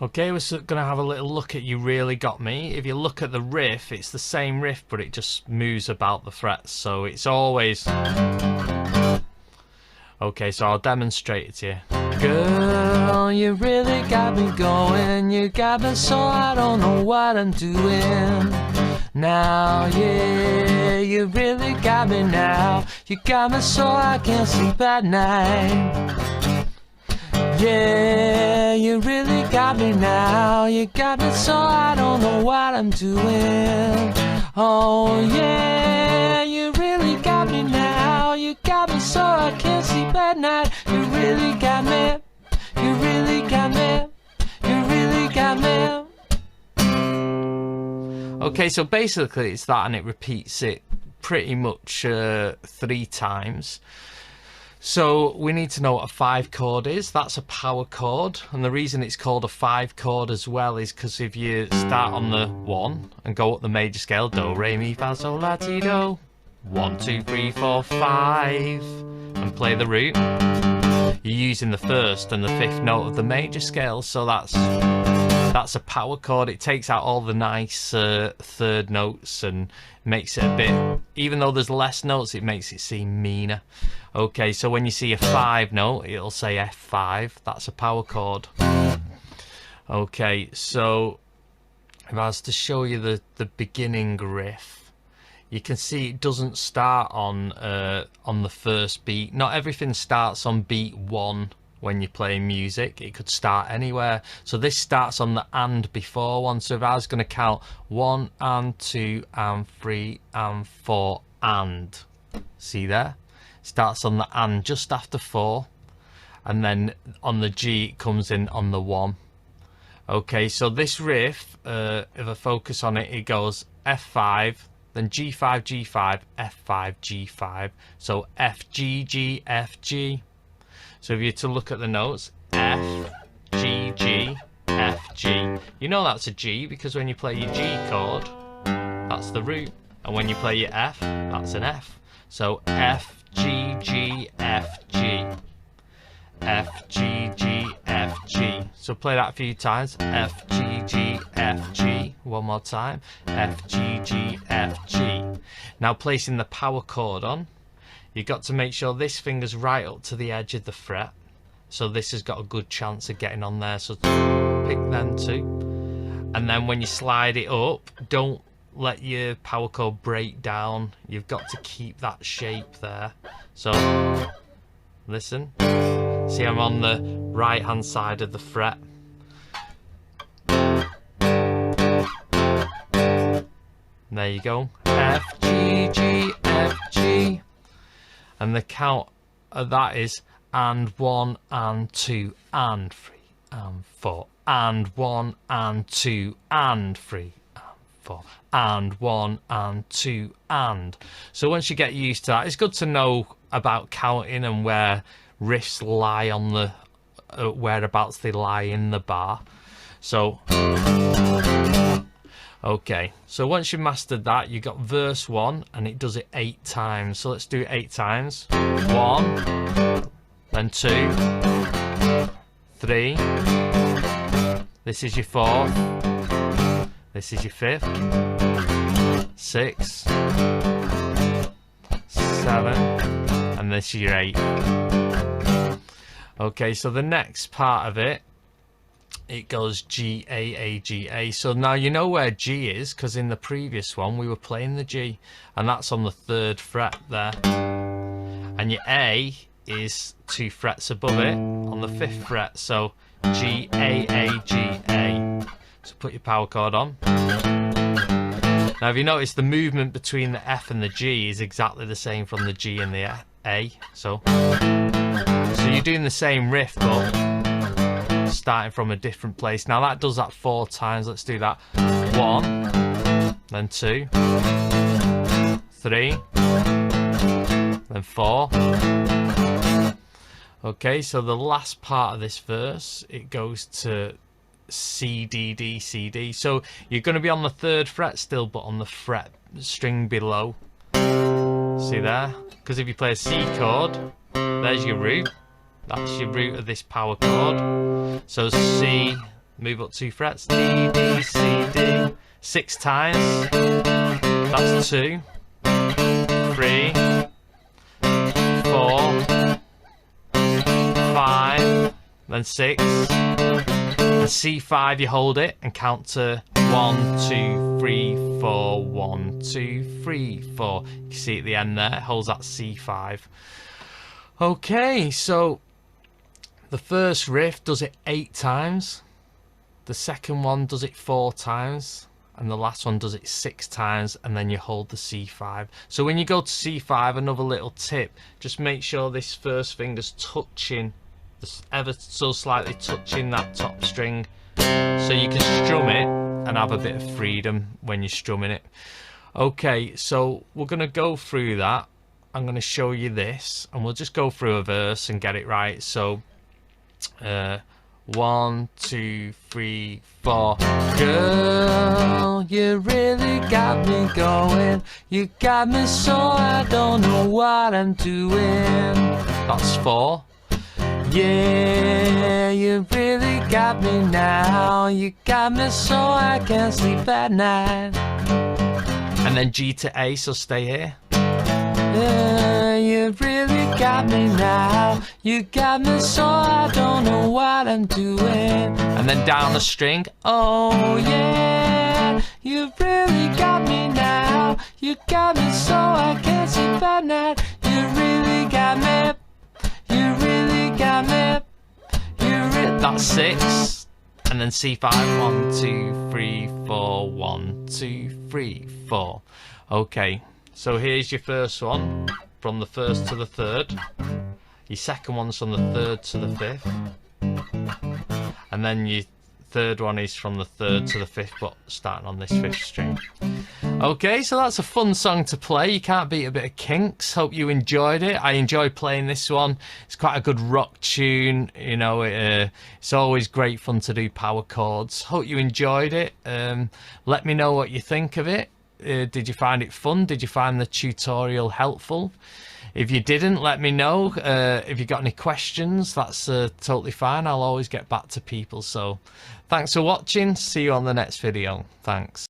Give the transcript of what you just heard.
Okay, we're going to have a little look at You Really Got Me. If you look at the riff, it's the same riff, but it just moves about the frets, so it's always... Okay, so I'll demonstrate it to you. Girl, you really got me going. You got me so I don't know what I'm doing now, yeah, you really got me now. You got me so I can't sleep at night. Yeah, you really got me now. You got me so I don't know what I'm doing. Oh yeah, you really got me now. You got me so I can't sleep at night. You really got me. You really got me. You really got me. Okay, so basically it's that, and it repeats it pretty much 3 times. So we need to know what a 5 chord is. That's a power chord, and the reason it's called a 5 chord as well is because if you start on the 1 and go up the major scale, do, re, mi, fa, sol, la, ti, do, 1, 2, 3, 4, 5, and play the root, you're using the 1st and the 5th note of the major scale, so that's a power chord. It takes out all the nice 3rd notes and makes it a bit, even though there's less notes, it makes it seem meaner. Okay, so when you see a 5 note, it'll say F5. That's a power chord. Okay, so if I was to show you the beginning riff, you can see it doesn't start on the first beat. Not everything starts on beat 1 when you're playing music. It could start anywhere. So this starts on the and before one. So if I was going to count 1 and 2 and 3 and 4 and, see there? Starts on the and just after 4, and then on the G it comes in on the 1. Okay, so this riff, if I focus on it, it goes F5, then G5, G5, F5, G5. So F, G, G, F, G. So if you're to look at the notes, F, G, G, F, G. You know that's a G because when you play your G chord, that's the root. And when you play your F, that's an F. So F, G, G, F, G. F, G, G, F, G. So play that a few times. F, G, G, F, G. One more time. F, G, G, F, G. Now placing the power chord on, you've got to make sure this finger's right up to the edge of the fret. So this has got a good chance of getting on there. So pick them 2. And then when you slide it up, don't let your power chord break down. You've got to keep that shape there. So listen, see I'm on the right hand side of the fret. There you go, F, G, G, F, G. And the count of that is and 1 and 2 and 3 and 4 and 1 and 2 and 3 and 1 and 2 and. So once you get used to that, it's good to know about counting and where riffs lie on the whereabouts they lie in the bar. So okay, so once you've mastered that, you got verse 1 and it does it 8 times. So let's do it 8 times. 1, then 2, 3, this is your 4th, this is your 5th, 6, 7, and this is your 8th. Okay, so the next part of it, it goes G, A, A, G, A. So now you know where G is, because in the previous one we were playing the G, and that's on the 3rd fret there. And your A is 2 frets above it on the 5th fret. So G, A, G, A. So put your power chord on. Now if you notice, the movement between the F and the G is exactly the same from the G and the A. So you're doing the same riff but starting from a different place. Now that does that 4 times. Let's do that. 1, then 2, 3, then 4. Okay, so the last part of this verse, it goes to C, D, D, C, D. So you're going to be on the 3rd fret still, but on the fret string below. See there? Because if you play a C chord, there's your root. That's your root of this power chord. So C, Move up 2 frets. D, D, C, D. 6 times. That's 2, 3, 4, 5, then 6. And C5, you hold it and count to 1, 2, 3, 4, 1, 2, 3, 4. You can see at the end there, it holds that C5. Okay, so the first riff does it 8 times. The second one does it 4 times. And the last one does it 6 times, and then you hold the C5. So when you go to C5, another little tip, just make sure this first finger's touching, ever so slightly touching that top string, so you can strum it and have a bit of freedom when you're strumming it. Okay, so we're going to go through that. I'm going to show you this, and we'll just go through a verse and get it right. So 1, 2, 3, 4. Girl, you really got me going. You got me so I don't know what I'm doing. That's 4. Yeah, you really got me now. You got me so I can't sleep at night. And then G to A, so stay here. Yeah, you really got me now. You got me so I don't know what I'm doing. And then down the string. Oh yeah, you really got me now. You got me so I can't sleep at night. You really got me. You really got me. That's 6. And then C5. 1, 2, 3, 4. 1, 2, 3, 4. Okay. So here's your first one, from the 1st to the 3rd. Your second one's from the 3rd to the 5th. And then your third one is from the 3rd to the 5th, but starting on this 5th string. Okay, so that's a fun song to play. You can't beat a bit of Kinks. Hope you enjoyed it. I enjoyed playing this one. It's quite a good rock tune. You know, it's always great fun to do power chords. Hope you enjoyed it. Let me know what you think of it. Did you find it fun? Did you find the tutorial helpful? If you didn't, let me know. If you got any questions, that's totally fine. I'll always get back to people. So thanks for watching. See you on the next video. Thanks.